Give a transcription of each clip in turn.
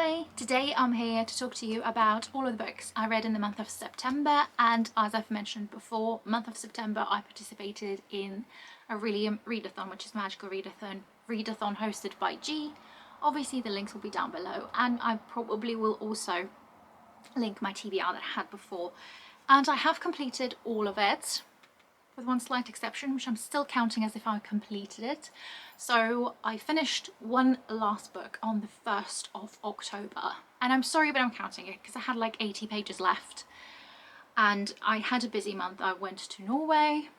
Hi! Today I'm here to talk to you about all of the books I read in the month of September, and as I've mentioned before, month of September I participated in Orilium readathon, which is magical readathon hosted by G. Obviously the links will be down below, and I probably will also link my TBR that I had before. And I have completed all of it, with one slight exception, which I'm still counting as if I completed it. So I finished one last book on the 1st of October. And I'm sorry, but I'm counting it because I had like 80 pages left. And I had a busy month. I went to Norway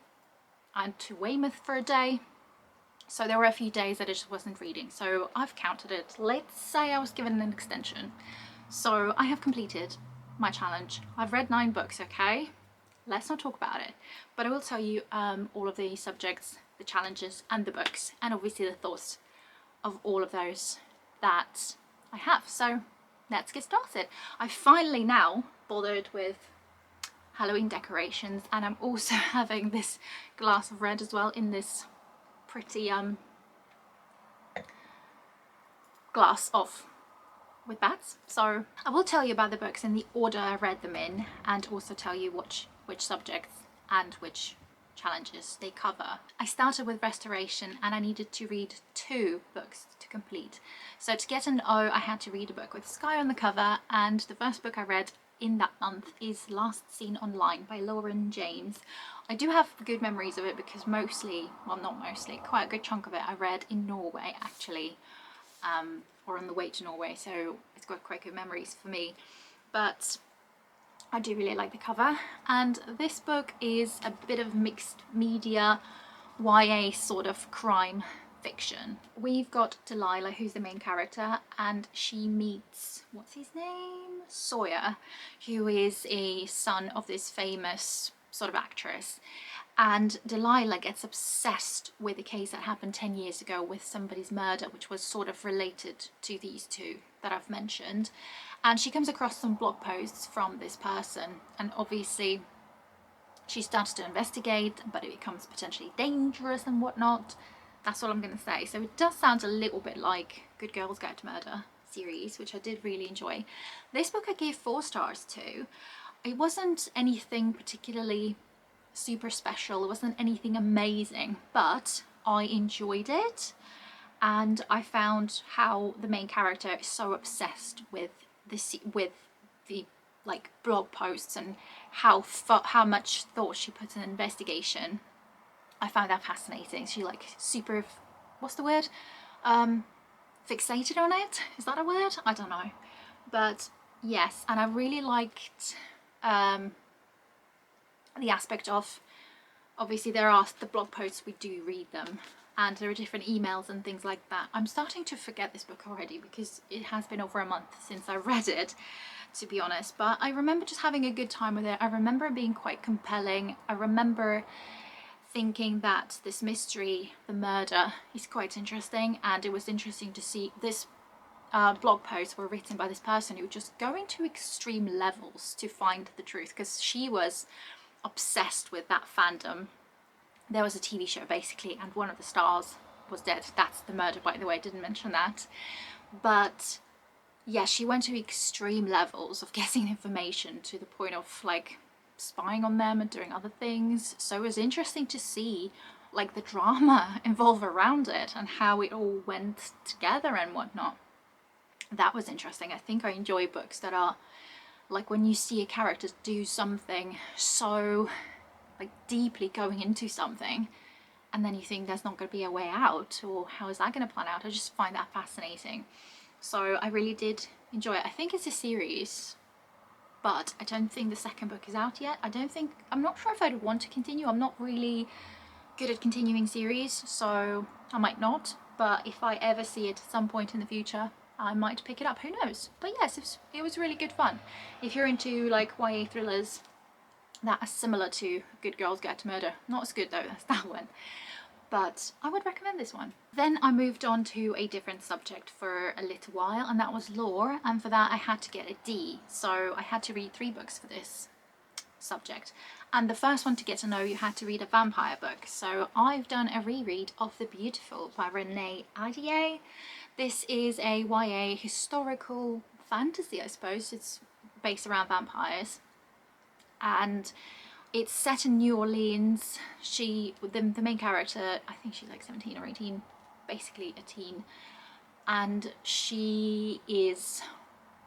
and to Weymouth for a day. So there were a few days that I just wasn't reading. So I've counted it. Let's say I was given an extension. So I have completed my challenge. I've read 9 books, okay? Let's not talk about it, but I will tell you all of the subjects, the challenges and the books, and obviously the thoughts of all of those that I have. So let's get started. I finally now bothered with Halloween decorations, and I'm also having this glass of red as well in this pretty glass of with bats. So I will tell you about the books in the order I read them in, and also tell you which subjects and which challenges they cover. I started with Restoration and I needed to read 2 books to complete. So to get an O I had to read a book with sky on the cover, and the first book I read in that month is Last Seen Online by Lauren James. I do have good memories of it because mostly, well not mostly, quite a good chunk of it I read in Norway actually, or on the way to Norway, so it's got quite good memories for me. But I do really like the cover, and this book is a bit of mixed media YA sort of crime fiction. We've got Delilah, who's the main character, and she meets, what's his name? Sawyer, who is a son of this famous sort of actress. And Delilah gets obsessed with a case that happened 10 years ago with somebody's murder, which was sort of related to these 2 that I've mentioned. And she comes across some blog posts from this person, and obviously she starts to investigate, but it becomes potentially dangerous and whatnot. That's all I'm going to say. So it does sound a little bit like Good Girls Guide to Murder series, which I did really enjoy. This book I gave 4 stars to. It wasn't anything particularly super special, it wasn't anything amazing, but I enjoyed it, and I found how the main character is so obsessed with the like blog posts and how much thought she puts in investigation. I found that fascinating. She like super, what's the word, fixated on it, is that a word? I don't know, but yes. And I really liked the aspect of, obviously there are the blog posts, we do read them, and there are different emails and things like that. I'm starting to forget this book already because it has been over a month since I read it, to be honest, but I remember just having a good time with it. I remember it being quite compelling. I remember thinking that this mystery, the murder, is quite interesting, and it was interesting to see this blog posts were written by this person who was just going to extreme levels to find the truth, because she was obsessed with that fandom. There was a TV show basically, and one of the stars was dead. That's the murder, by the way, I didn't mention that. But yeah, she went to extreme levels of getting information to the point of like spying on them and doing other things. So it was interesting to see like the drama involved around it and how it all went together and whatnot. That was interesting. I think I enjoy books that are like when you see a character do something so like deeply going into something, and then you think there's not going to be a way out, or how is that going to plan out. I just find that fascinating. So I really did enjoy it. I think it's a series, but I don't think the 2nd book is out yet. I'm not sure if I'd want to continue. I'm not really good at continuing series, so I might not, but if I ever see it at some point in the future, I might pick it up, who knows. But yes, it was really good fun. If you're into like YA thrillers that are similar to Good Girls Guide to Murder, not as good though, that's that one, but I would recommend this one. Then I moved on to a different subject for a little while, and that was lore, and for that I had to get a D, so I had to read 3 books for this subject. And the first one, to get to know, you had to read a vampire book. So I've done a reread of The Beautiful by Renee Ahdieh. This is a YA historical fantasy, I suppose. It's based around vampires, and it's set in New Orleans. The main character, I think she's like 17 or 18, basically a teen, and she is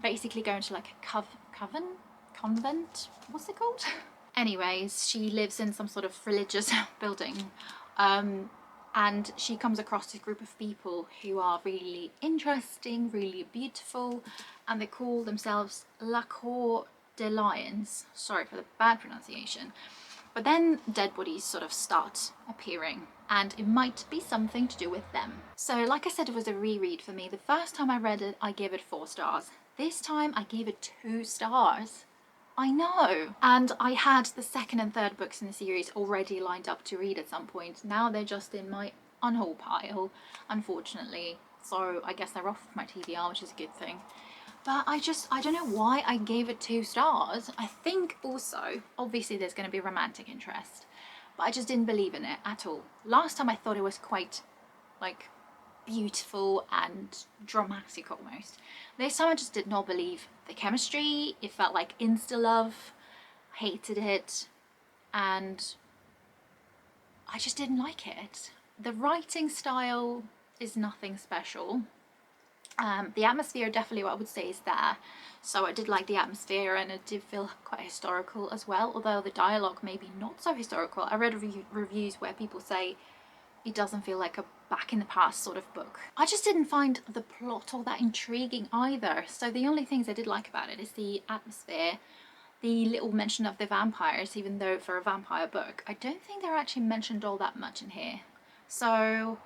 basically going to like a convent, what's it called? Anyways, she lives in some sort of religious building, and she comes across this group of people who are really interesting, really beautiful, and they call themselves La Cour des Lions. Sorry for the bad pronunciation. But then dead bodies sort of start appearing, and it might be something to do with them. So like I said, it was a reread for me. The first time I read it, I gave it 4 stars. This time I gave it 2 stars. I know. And I had the second and third books in the series already lined up to read at some point. Now they're just in my unhaul pile, unfortunately. So I guess they're off of my TBR, which is a good thing. But I don't know why I gave it 2 stars. I think also, obviously there's going to be romantic interest, but I just didn't believe in it at all. Last time I thought it was quite, like, beautiful and dramatic almost. This time I just did not believe the chemistry. It felt like insta-love. Hated it. And I just didn't like it. The writing style is nothing special. The atmosphere definitely what I would say is there. So I did like the atmosphere, and it did feel quite historical as well, although the dialogue maybe not so historical. I read reviews where people say it doesn't feel like a back in the past sort of book. I just didn't find the plot all that intriguing either. So the only things I did like about it is the atmosphere, the little mention of the vampires, even though for a vampire book, I don't think they're actually mentioned all that much in here. So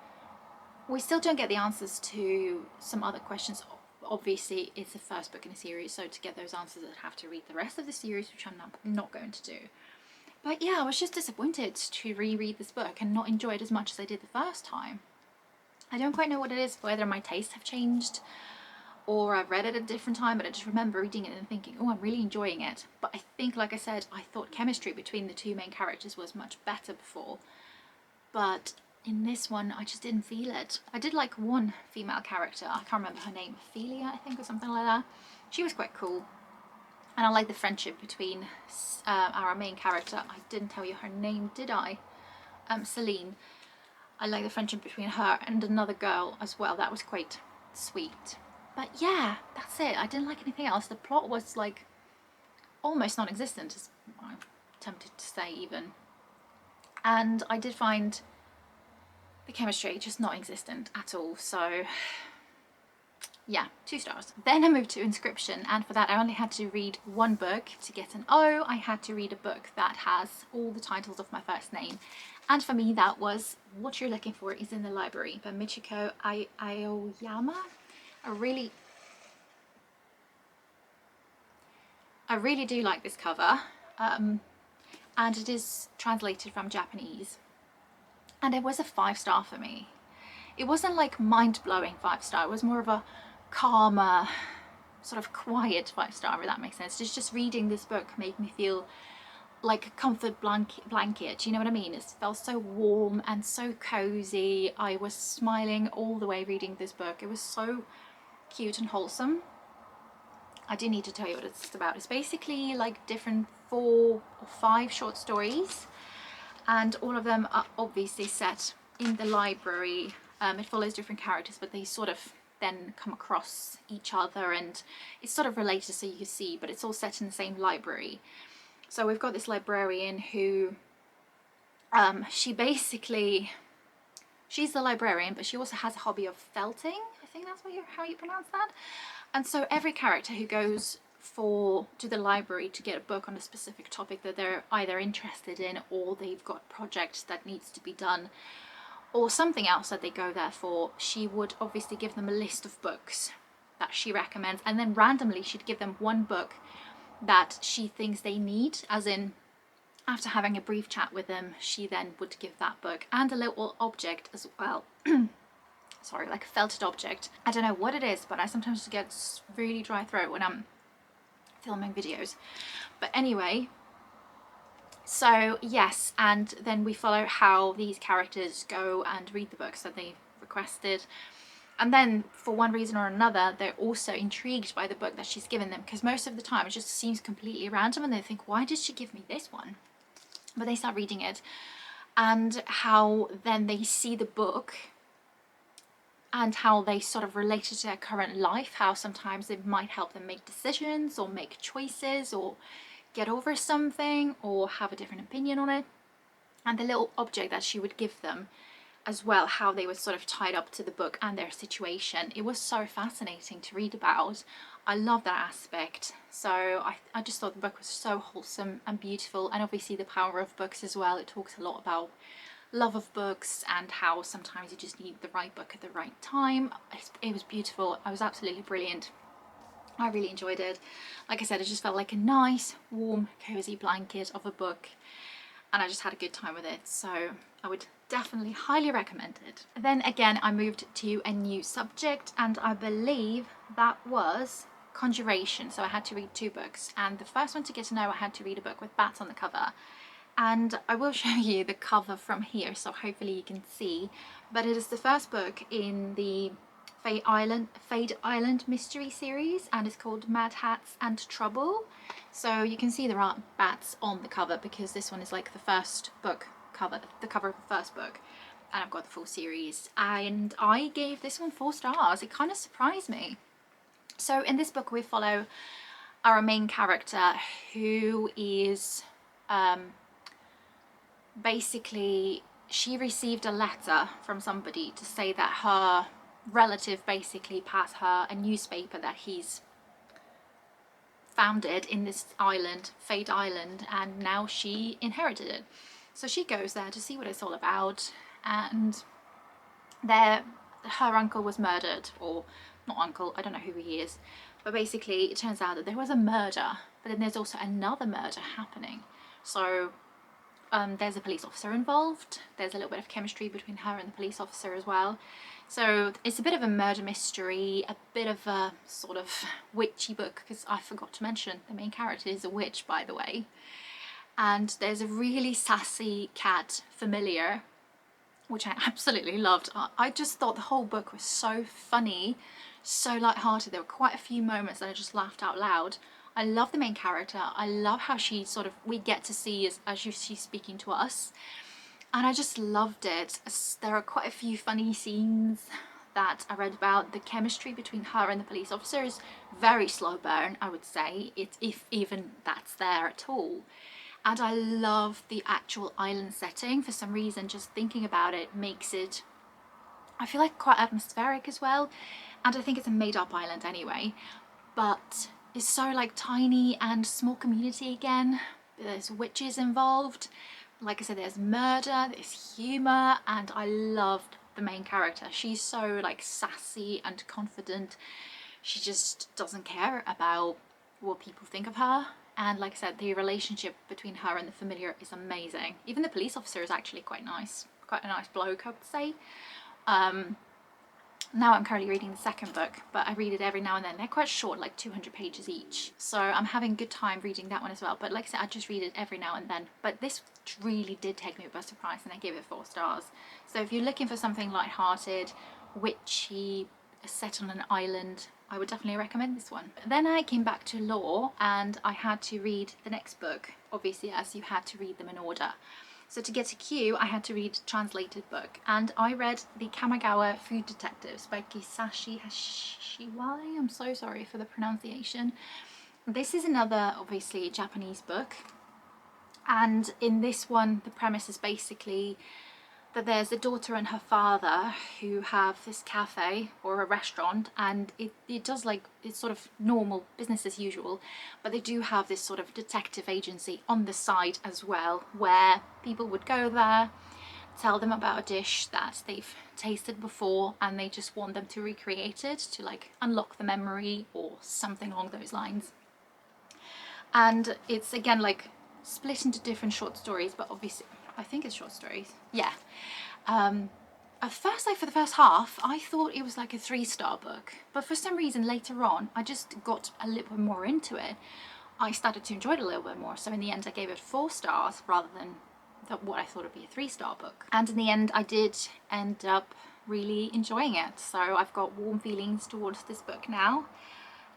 we still don't get the answers to some other questions. Obviously, it's the first book in a series, so to get those answers, I'd have to read the rest of the series, which I'm not going to do. But yeah, I was just disappointed to reread this book and not enjoy it as much as I did the first time. I don't quite know what it is, whether my tastes have changed or I've read it at a different time, but I just remember reading it and thinking, oh, I'm really enjoying it. But I think, like I said, I thought chemistry between the 2 main characters was much better before. But in this one, I just didn't feel it. I did like one female character. I can't remember her name. Ophelia, I think, or something like that. She was quite cool. And I like the friendship between our main character. I didn't tell you her name, did I? Celine. I like the friendship between her and another girl as well. That was quite sweet. But yeah, that's it. I didn't like anything else. The plot was like almost non-existent, as I'm tempted to say even. And I did find the chemistry just not existent at all. So yeah, 2 stars. Then I moved to Inscription, and for that I only had to read 1 book to get an O. I had to read a book that has all the titles of my first name, and for me that was What You're Looking For Is in the Library by Michiko Aoyama. I really do like this cover, and it is translated from Japanese, and it was a 5-star for me. It wasn't like mind-blowing 5-star, it was more of a calmer, sort of quiet 5-star, if that makes sense. Just reading this book made me feel like a comfort blanket, you know what I mean? It felt so warm and so cozy. I was smiling all the way reading this book. It was so cute and wholesome. I do need to tell you what it's about. It's basically like different 4 or 5 short stories, and all of them are obviously set in the library. It follows different characters, but they sort of then come across each other, and it's sort of related, so you can see, but it's all set in the same library. So we've got this librarian who, she's the librarian, but she also has a hobby of felting. I think that's how you pronounce that. And so every character who goes to the library to get a book on a specific topic that they're either interested in, or they've got projects that needs to be done, or something else that they go there for, she would obviously give them a list of books that she recommends, and then randomly she'd give them 1 book that she thinks they need, as in after having a brief chat with them, she then would give that book and a little object as well. Sorry, like a felted object. I don't know what it is, but I sometimes get really dry throat when I'm filming videos. But anyway, so yes, and then we follow how these characters go and read the books that they've requested. And then for one reason or another, they're also intrigued by the book that she's given them, because most of the time it just seems completely random and they think, why did she give me this one? But they start reading it, and how then they see the book and how they sort of relate it to their current life, how sometimes it might help them make decisions or make choices or get over something or have a different opinion on it. And the little object that she would give them as well, how they were sort of tied up to the book and their situation. It was so fascinating to read about. I love that aspect. So I just thought the book was so wholesome and beautiful, and obviously the power of books as well. It talks a lot about love of books and how sometimes you just need the right book at the right time. It was beautiful. It was absolutely brilliant. I really enjoyed it. Like I said, it just felt like a nice, warm, cozy blanket of a book, and I just had a good time with it. So I would definitely highly recommend it. Then again, I moved to a new subject, and I believe that was conjuration. So I had to read 2 books, and the first one, To Get to Know, I had to read a book with bats on the cover. And I will show you the cover from here, so hopefully you can see. But it is the first book in the Fade Island mystery series, and it's called Mad Hats and Trouble. So you can see there are bats on the cover because this one is like the first book cover, the cover of the first book, and I've got the full series. And I gave this one 4 stars. It kind of surprised me. So in this book we follow our main character, who is basically, she received a letter from somebody to say that her relative basically passed her a newspaper that he's founded in this island, Fade Island, and now she inherited it. So she goes there to see what it's all about, and her uncle was murdered, or not uncle, I don't know who he is, but basically it turns out that there was a murder, but then there's also another murder happening. So there's a police officer involved. There's a little bit of chemistry between her and the police officer as well. So it's a bit of a murder mystery, a bit of a sort of witchy book, because I forgot to mention the main character is a witch, by the way. And there's a really sassy cat, Familiar, which I absolutely loved. I just thought the whole book was so funny, so light-hearted. There were quite a few moments that I just laughed out loud. I love the main character. I love how she sort of, we get to see as she's speaking to us. And I just loved it. There are quite a few funny scenes that I read about. The chemistry between her and the police officer is very slow burn, I would say, if even that's there at all. And I love the actual island setting. For some reason, just thinking about it makes it, I feel like, quite atmospheric as well. And I think it's a made-up island anyway, but it's so like tiny and small community again. There's witches involved. Like I said, there's murder, there's humour, and I loved the main character. She's so like sassy and confident. She just doesn't care about what people think of her. And like I said, the relationship between her and the Familiar is amazing. Even the police officer is actually quite nice. Quite a nice bloke, I would say. Now I'm currently reading the second book, but I read it every now and then. They're quite short, like 200 pages each. So I'm having a good time reading that one as well. But like I said, I just read it every now and then. But this really did take me by surprise, and I gave it 4 stars. So if you're looking for something light-hearted, witchy, set on an island, I would definitely recommend this one. Then I came back to law, and I had to read the next book, obviously, as you had to read them in order. So to get to Q, I had to read a translated book, and I read The Kamigawa Food Detectives by Kisashi Hashiwai. I'm so sorry for the pronunciation. This is another, obviously, Japanese book, and in this one, the premise is basically that there's a daughter and her father who have this cafe or a restaurant, and it does, like, it's sort of normal business as usual, but they do have this sort of detective agency on the side as well, where people would go there, tell them about a dish that they've tasted before, and they just want them to recreate it to like unlock the memory or something along those lines. And it's again like split into different short stories, but obviously I think it's short stories. Yeah. At first, like for the first half, I thought it was like a 3-star book, but for some reason later on, I just got a little bit more into it. I started to enjoy it a little bit more. So in the end, I gave it 4 stars rather than what I thought would be a 3-star book. And in the end, I did end up really enjoying it. So I've got warm feelings towards this book now,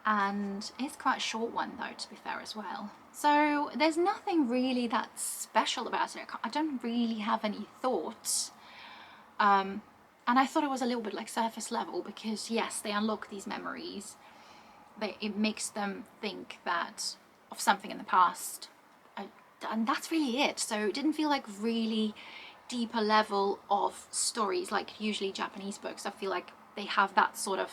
and it's quite a short one though, to be fair, as well. So there's nothing really that special about it. I don't really have any thoughts. And I thought it was a little bit like surface level, because yes, they unlock these memories. It makes them think that of something in the past, and that's really it. So it didn't feel like really deeper level of stories like usually Japanese books. I feel like they have that sort of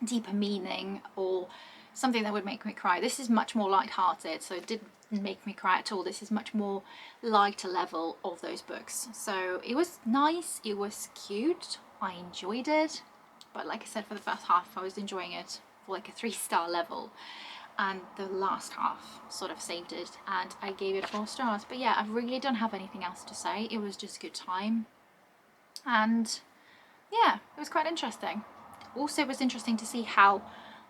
deeper meaning or something that would make me cry. This is much more light-hearted, so it didn't make me cry at all. This is much more lighter level of those books. So it was nice, it was cute, I enjoyed it, but like I said, for the first half I was enjoying it for like a 3-star level, and the last half sort of saved it and I gave it 4 stars. But yeah, I really don't have anything else to say. It was just a good time, and yeah, it was quite interesting. Also, it was interesting to see how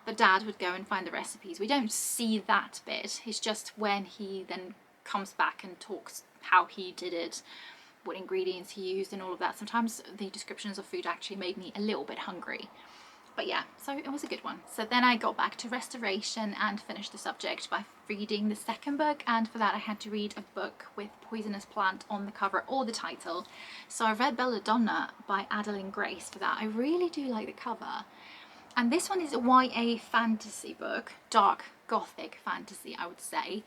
the dad would go and find the recipes. We don't see that bit. It's just when he then comes back and talks how he did it, what ingredients he used and all of that. Sometimes the descriptions of food actually made me a little bit hungry. But yeah, so it was a good one. So then I got back to restoration and finished the subject by reading the second book, and for that I had to read a book with Poisonous Plant on the cover or the title. So I read Belladonna by Adeline Grace for that. I really do like the cover. And this one is a YA fantasy book, dark gothic fantasy, I would say.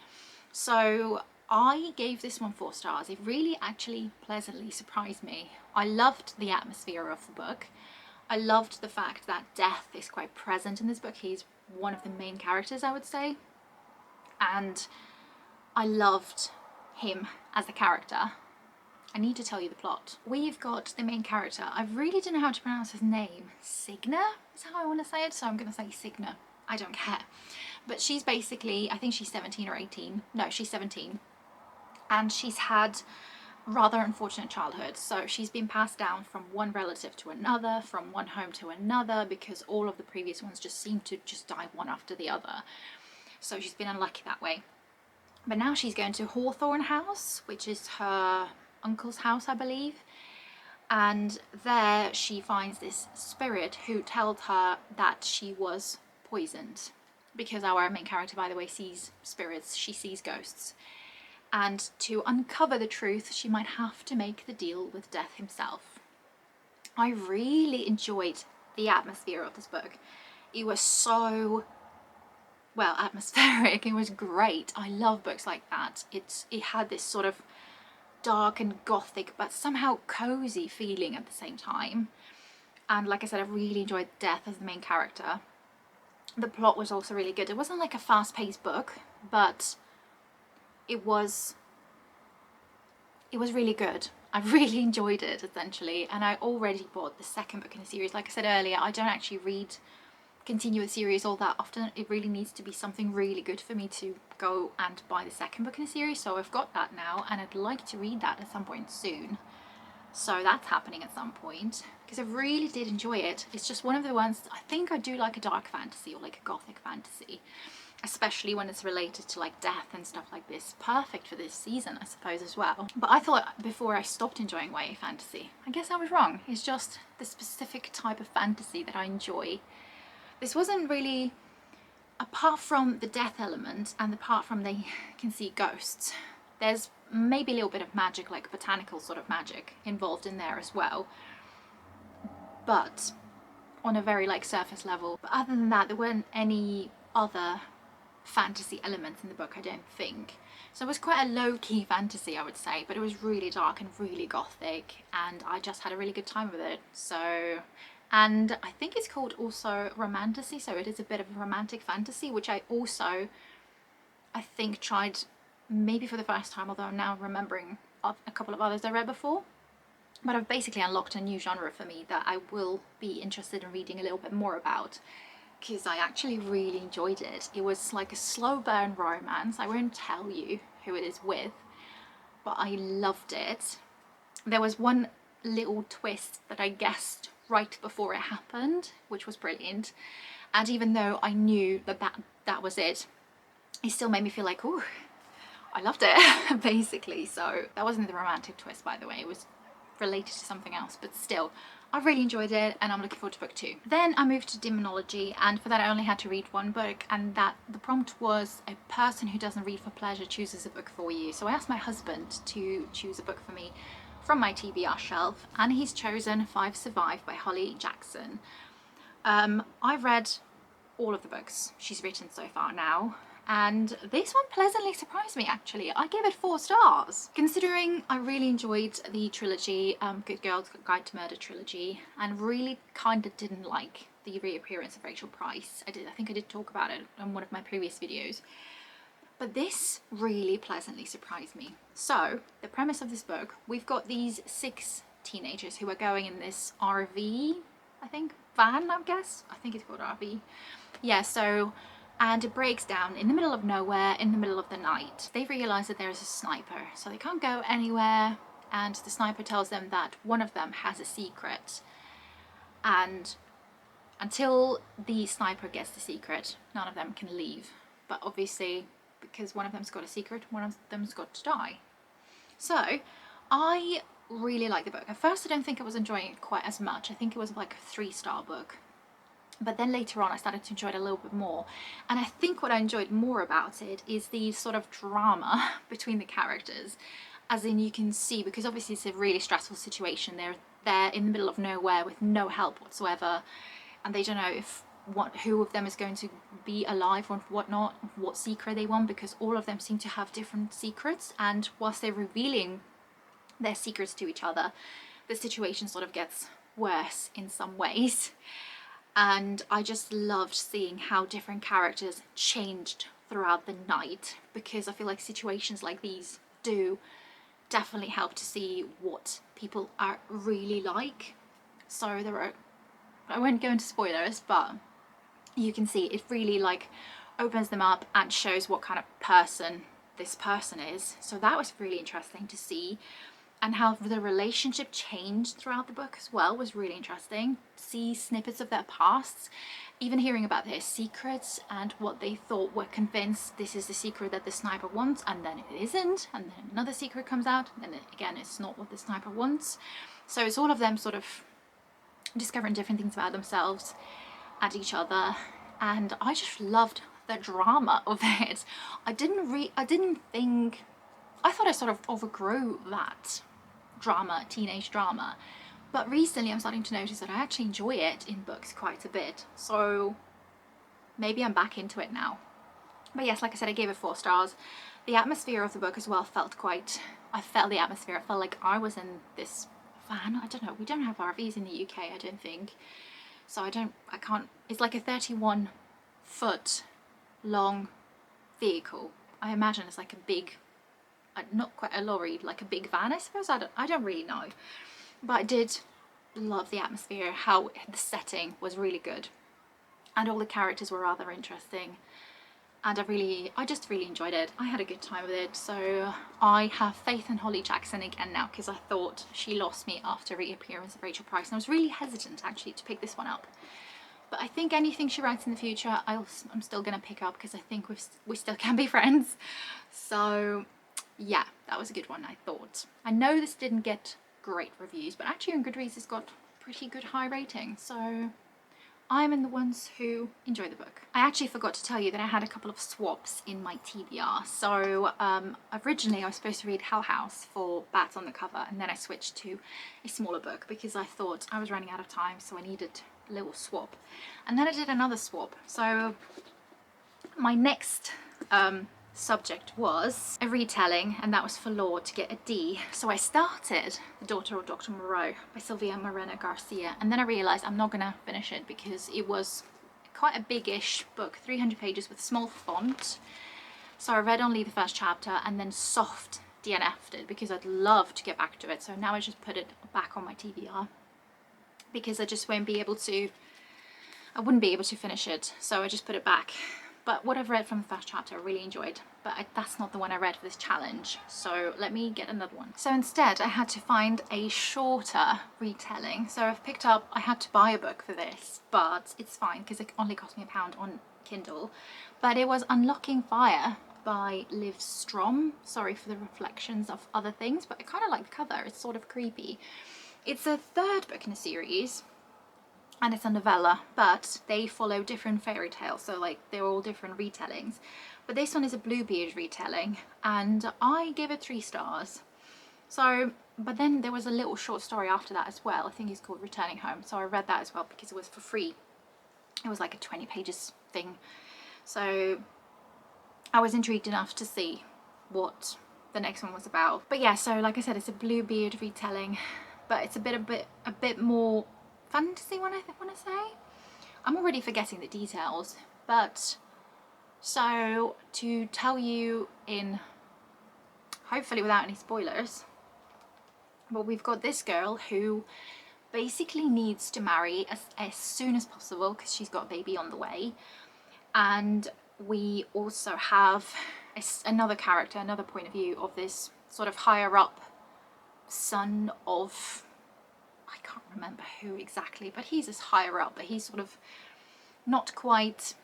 So I gave this one 4 stars. It really actually pleasantly surprised me. I loved the atmosphere of the book. I loved the fact that death is quite present in this book. He's one of the main characters, I would say. And I loved him as a character. I need to tell you the plot. We've got the main character. I really don't know how to pronounce his name. Signa is how I want to say it, so I'm going to say Signa. I don't care. But she's basically, I think she's 17 or 18. No, she's 17. And she's had rather unfortunate childhood. So she's been passed down from one relative to another, from one home to another, because all of the previous ones just seem to just die one after the other. So she's been unlucky that way. But now she's going to Hawthorne House, which is her uncle's house, I believe. And there she finds this spirit who tells her that she was poisoned. Because our main character, by the way, sees spirits, she sees ghosts. And to uncover the truth, she might have to make the deal with death himself. I really enjoyed the atmosphere of this book. It was so, well, atmospheric. It was great. I love books like that. It had this sort of dark and gothic, but somehow cozy feeling at the same time. And like I said, I really enjoyed Death as the main character. The plot was also really good. It wasn't like a fast-paced book, but it was really good. I really enjoyed it, essentially, and I already bought the second book in the series. Like I said earlier, I don't actually continue a series all that often. It really needs to be something really good for me to go and buy the second book in the series, so I've got that now, and I'd like to read that at some point soon. So that's happening at some point, because I really did enjoy it. It's just one of the ones, I think I do like a dark fantasy or like a gothic fantasy, especially when it's related to like death and stuff like this. Perfect for this season, I suppose, as well. But I thought before I stopped enjoying YA fantasy. I guess I was wrong. It's just the specific type of fantasy that I enjoy. This wasn't really, apart from the death element and apart from they can see ghosts, there's maybe a little bit of magic, like botanical sort of magic involved in there as well, but on a very like surface level. But other than that, there weren't any other fantasy elements in the book, I don't think. So it was quite a low-key fantasy, I would say, but it was really dark and really gothic, and I just had a really good time with it. So, and I think it's called also romantasy, so it is a bit of a romantic fantasy, which I think tried maybe for the first time, although I'm now remembering a couple of others I read before. But I've basically unlocked a new genre for me that I will be interested in reading a little bit more about, because I actually really enjoyed it. It was like a slow burn romance. I won't tell you who it is with, but I loved it. There was one little twist that I guessed right before it happened, which was brilliant. And even though I knew that was it, it still made me feel like, ooh, I loved it, basically. So that wasn't the romantic twist, by the way. It was related to something else, but still, I really enjoyed it and I'm looking forward to book 2. Then I moved to demonology, and for that I only had to read one book, and that the prompt was a person who doesn't read for pleasure chooses a book for you. So I asked my husband to choose a book for me from my TBR shelf, and he's chosen Five Survive by Holly Jackson. I've read all of the books she's written so far now, and this one pleasantly surprised me actually. I gave it 4 stars. Considering I really enjoyed the trilogy, Good Girl's Guide to Murder trilogy, and really kind of didn't like the reappearance of Rachel Price. I think I did talk about it on one of my previous videos. But this really pleasantly surprised me. So, the premise of this book, we've got these 6 teenagers who are going in this RV, I think, van, I guess? I think it's called RV. Yeah, so, and it breaks down in the middle of nowhere, in the middle of the night. They realise that there's a sniper, so they can't go anywhere, and the sniper tells them that one of them has a secret. And until the sniper gets the secret, none of them can leave. But obviously, because one of them's got a secret, one of them's got to die. So, I really like the book. At first I don't think I was enjoying it quite as much. I think it was like a 3-star book. But then later on I started to enjoy it a little bit more. And I think what I enjoyed more about it is the sort of drama between the characters. As in, you can see, because obviously it's a really stressful situation. They're there in the middle of nowhere with no help whatsoever. And they don't know if who of them is going to be alive or whatnot, what secret they want, because all of them seem to have different secrets. And whilst they're revealing their secrets to each other, the situation sort of gets worse in some ways. And I just loved seeing how different characters changed throughout the night, because I feel like situations like these do definitely help to see what people are really like. So I won't go into spoilers, but you can see it really like opens them up and shows what kind of person this person is. So that was really interesting to see. And how the relationship changed throughout the book as well was really interesting. See snippets of their pasts, even hearing about their secrets and what they thought were convinced this is the secret that the sniper wants, and then it isn't, and then another secret comes out, and then again it's not what the sniper wants. So it's all of them sort of discovering different things about themselves and each other, and I just loved the drama of it. I thought I sort of overgrew that drama, teenage drama, but recently I'm starting to notice that I actually enjoy it in books quite a bit, so maybe I'm back into it now. But yes, like I said, I gave it 4 stars. The atmosphere of the book as well felt I felt the atmosphere. I felt like I was in this van. I don't know, we don't have RVs in the UK, I don't think, so I can't, it's like a 31-foot long vehicle. I imagine it's like a big, not quite a lorry, like a big van, I suppose. I don't really know, but I did love the atmosphere, how the setting was really good, and all the characters were rather interesting, and I just really enjoyed it. I had a good time with it, so I have faith in Holly Jackson again now, because I thought she lost me after reappearance of Rachel Price, and I was really hesitant actually to pick this one up. But I think anything she writes in the future, I'm still going to pick up, because I think we still can be friends. So yeah, that was a good one, I thought. I know this didn't get great reviews, but actually on Goodreads it's got pretty good high rating, so I'm in the ones who enjoy the book. I actually forgot to tell you that I had a couple of swaps in my TBR. So originally I was supposed to read Hell House for Bats on the Cover, and then I switched to a smaller book because I thought I was running out of time, so I needed a little swap. And then I did another swap. So my next subject was a retelling, and that was for law to get a D. So I started The Daughter of Dr. Moreau by Sylvia Morena Garcia, and then I realised I'm not gonna finish it because it was quite a big-ish book, 300 pages with small font. So I read only the first chapter and then soft DNF'd it because I'd love to get back to it. So now I just put it back on my TBR because I just won't be able to, I wouldn't be able to finish it, so I just put it back. But what I've read from the first chapter I really enjoyed, but that's not the one I read for this challenge, so let me get another one. So instead I had to find a shorter retelling. So I've picked up, I had to buy a book for this, but it's fine because it only cost me £1 on Kindle. But it was Unlocking Fire by Liv Strom. Sorry for the reflections of other things, but I kind of like the cover, it's sort of creepy. It's a third book in a series, and it's a novella, but they follow different fairy tales, so like they're all different retellings. But this one is a Bluebeard retelling, and I gave it 3 stars. So, but then there was a little short story after that as well. I think it's called Returning Home, so I read that as well because it was for free. It was like a 20 pages thing, so I was intrigued enough to see what the next one was about. But yeah, so like I said, it's a Bluebeard retelling, but it's a bit more fantasy, what I want to say. I'm already forgetting the details, but so to tell you in, hopefully without any spoilers, well, we've got this girl who basically needs to marry as soon as possible because she's got a baby on the way. And we also have another character, another point of view of this sort of higher up son of, I can't remember who exactly, but he's as higher up, but he's sort of not quite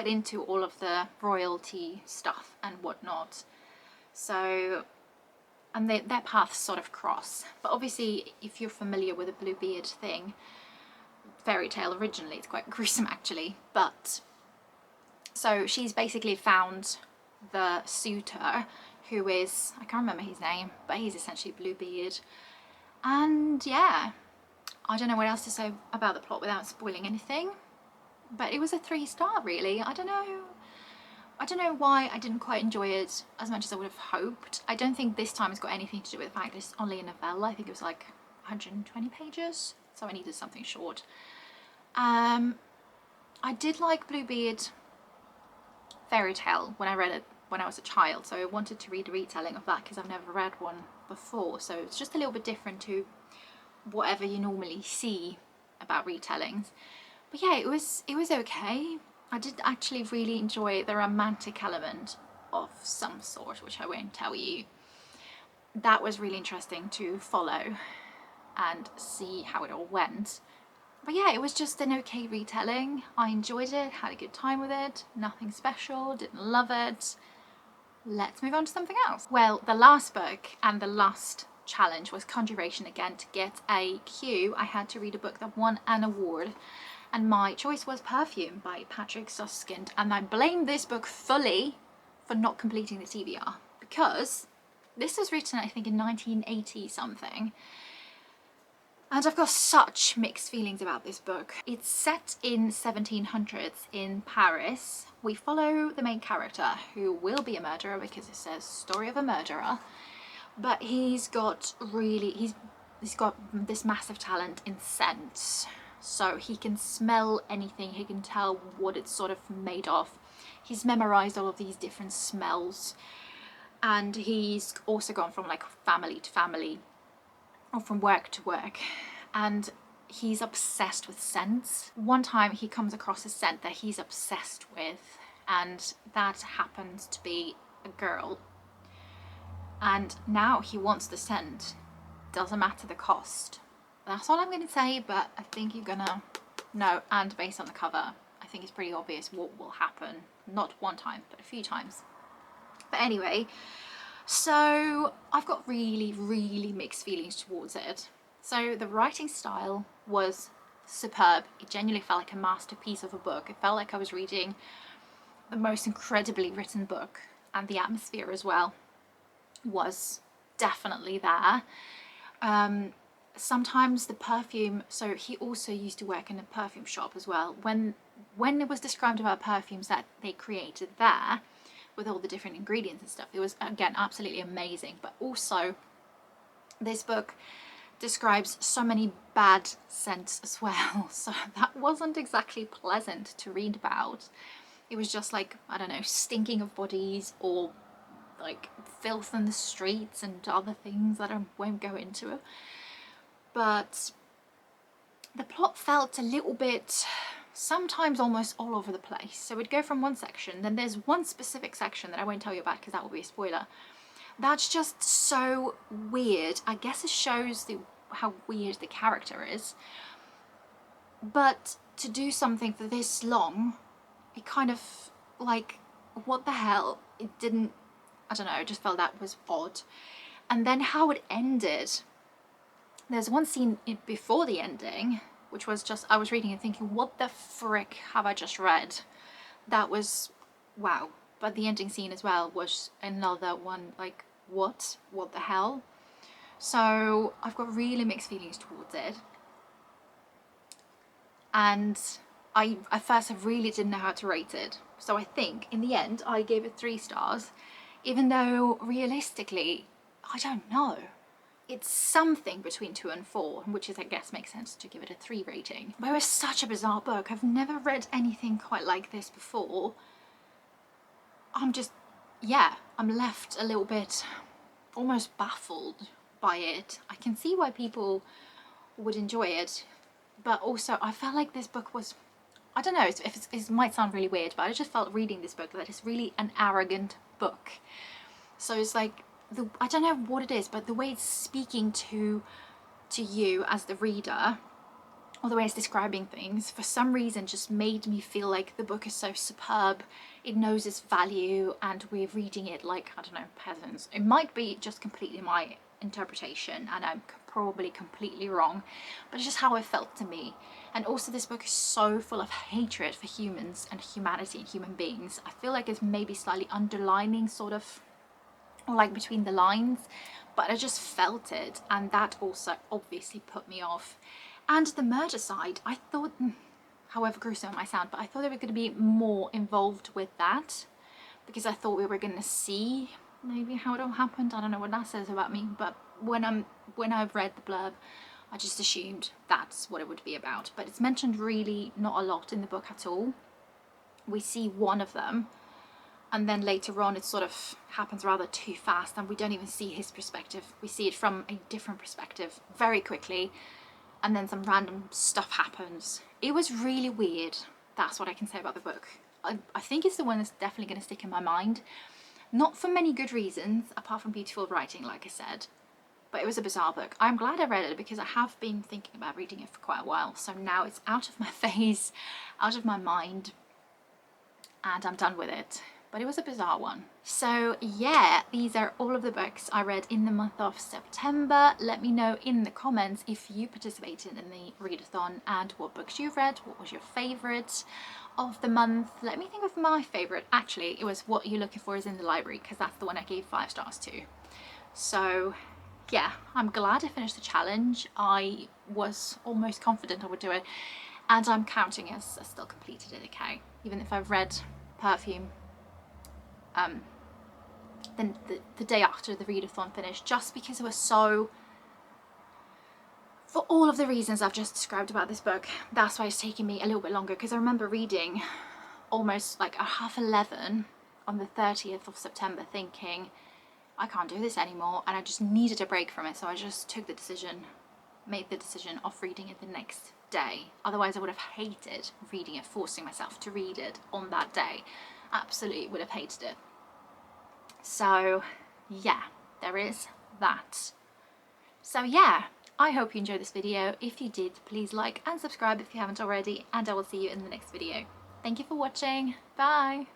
into all of the royalty stuff and whatnot. So, and their paths sort of cross. But obviously, if you're familiar with the Bluebeard thing, fairy tale originally, it's quite gruesome actually. But so she's basically found the suitor, who is, I can't remember his name, but he's essentially Bluebeard. And yeah, I don't know what else to say about the plot without spoiling anything, but it was a 3-star really. I don't know why I didn't quite enjoy it as much as I would have hoped. I don't think this time it's got anything to do with the fact that it's only a novella. I think it was like 120 pages, so I needed something short. I did like Bluebeard fairy tale when I read it when I was a child, so I wanted to read a retelling of that because I've never read one before, so it's just a little bit different to whatever you normally see about retellings. But yeah, it was okay. I did actually really enjoy the romantic element of some sort, which I won't tell you. That was really interesting to follow and see how it all went. But yeah, it was just an okay retelling. I enjoyed it, had a good time with it, nothing special, didn't love it. Let's move on to something else. Well, the last book and the last challenge was Conjuration again. To get a Q, I had to read a book that won an award, and my choice was Perfume by Patrick Suskind, and I blame this book fully for not completing the TBR, because this was written I think in 1980 something, and I've got such mixed feelings about this book. It's set in 1700s in Paris. We follow the main character, who will be a murderer because it says story of a murderer, but he's got this massive talent in scent. So he can smell anything, he can tell what it's sort of made of. He's memorized all of these different smells, and he's also gone from like family to family or from work to work, and he's obsessed with scents. One time he comes across a scent that he's obsessed with, and that happens to be a girl, and now he wants the scent, doesn't matter the cost. That's all I'm going to say, but I think you're gonna know, and based on the cover I think it's pretty obvious what will happen. Not one time, but a few times. But anyway, so I've got really mixed feelings towards it. So the writing style was superb. It genuinely felt like a masterpiece of a book. It felt like I was reading the most incredibly written book, and the atmosphere as well was definitely there. Sometimes the perfume, so he also used to work in a perfume shop as well. When it was described about perfumes that they created there with all the different ingredients and stuff, it was again absolutely amazing. But also this book describes so many bad scents as well, so that wasn't exactly pleasant to read about. It was just like, I don't know, stinking of bodies or like filth in the streets and other things that I won't go into. But the plot felt a little bit, sometimes almost all over the place. So we'd go from one section, then there's one specific section that I won't tell you about because that will be a spoiler. That's just so weird. I guess it shows how weird the character is. But to do something for this long, it kind of like, what the hell? It didn't, I don't know, I just felt that was odd. And then how it ended. There's one scene before the ending, which was just, I was reading and thinking, what the frick have I just read? That was, wow. But the ending scene as well was another one, like, what the hell? So I've got really mixed feelings towards it. And at first I really didn't know how to rate it. So I think in the end I gave it 3 stars, even though realistically, I don't know. It's something between 2 and 4, which is, I guess, makes sense to give it a 3 rating. But it was such a bizarre book. I've never read anything quite like this before. I'm just, yeah, I'm left a little bit almost baffled by it. I can see why people would enjoy it, but also I felt like this book was, I don't know, it might sound really weird, but I just felt reading this book that it's really an arrogant book. So it's like, I don't know what it is, but the way it's speaking to you as the reader, or the way it's describing things, for some reason just made me feel like the book is so superb, it knows its value, and we're reading it like, I don't know, peasants. It might be just completely my interpretation, and I'm probably completely wrong, but it's just how it felt to me. And also this book is so full of hatred for humans and humanity and human beings. I feel like it's maybe slightly underlining, sort of, or like between the lines, but I just felt it, and that also obviously put me off. And the murder side, I thought, however gruesome it might sound, but I thought they were going to be more involved with that, because I thought we were going to see maybe how it all happened. I don't know what that says about me, but when I've read the blurb, I just assumed that's what it would be about. But it's mentioned really not a lot in the book at all. We see one of them, and then later on it sort of happens rather too fast, and we don't even see his perspective. We see it from a different perspective very quickly, and then some random stuff happens. It was really weird. That's what I can say about the book. I think it's the one that's definitely going to stick in my mind. Not for many good reasons, apart from beautiful writing, like I said. But it was a bizarre book. I'm glad I read it, because I have been thinking about reading it for quite a while. So now it's out of my face, out of my mind, and I'm done with it. But it was a bizarre one. So yeah, these are all of the books I read in the month of September. Let me know in the comments if you participated in the readathon and what books you read. What was your favourite of the month? Let me think of my favourite. Actually, it was What You're Looking For Is in the Library, because that's the one I gave 5 stars to. So yeah, I'm glad I finished the challenge. I was almost confident I would do it, and I'm counting as I still completed it, okay? Even if I've read Perfume then the day after the readathon finished, just because it was so, for all of the reasons I've just described about this book, that's why it's taking me a little bit longer. Because I remember reading almost like at 11:30 on the 30th of September thinking, I can't do this anymore, and I just needed a break from it. So I just took the decision, made the decision of reading it the next day. Otherwise I would have hated reading it, forcing myself to read it on that day. Absolutely would have hated it. So yeah, there is that. So yeah, I hope you enjoyed this video. If you did, please like and subscribe if you haven't already, and I will see you in the next video. Thank you for watching. Bye.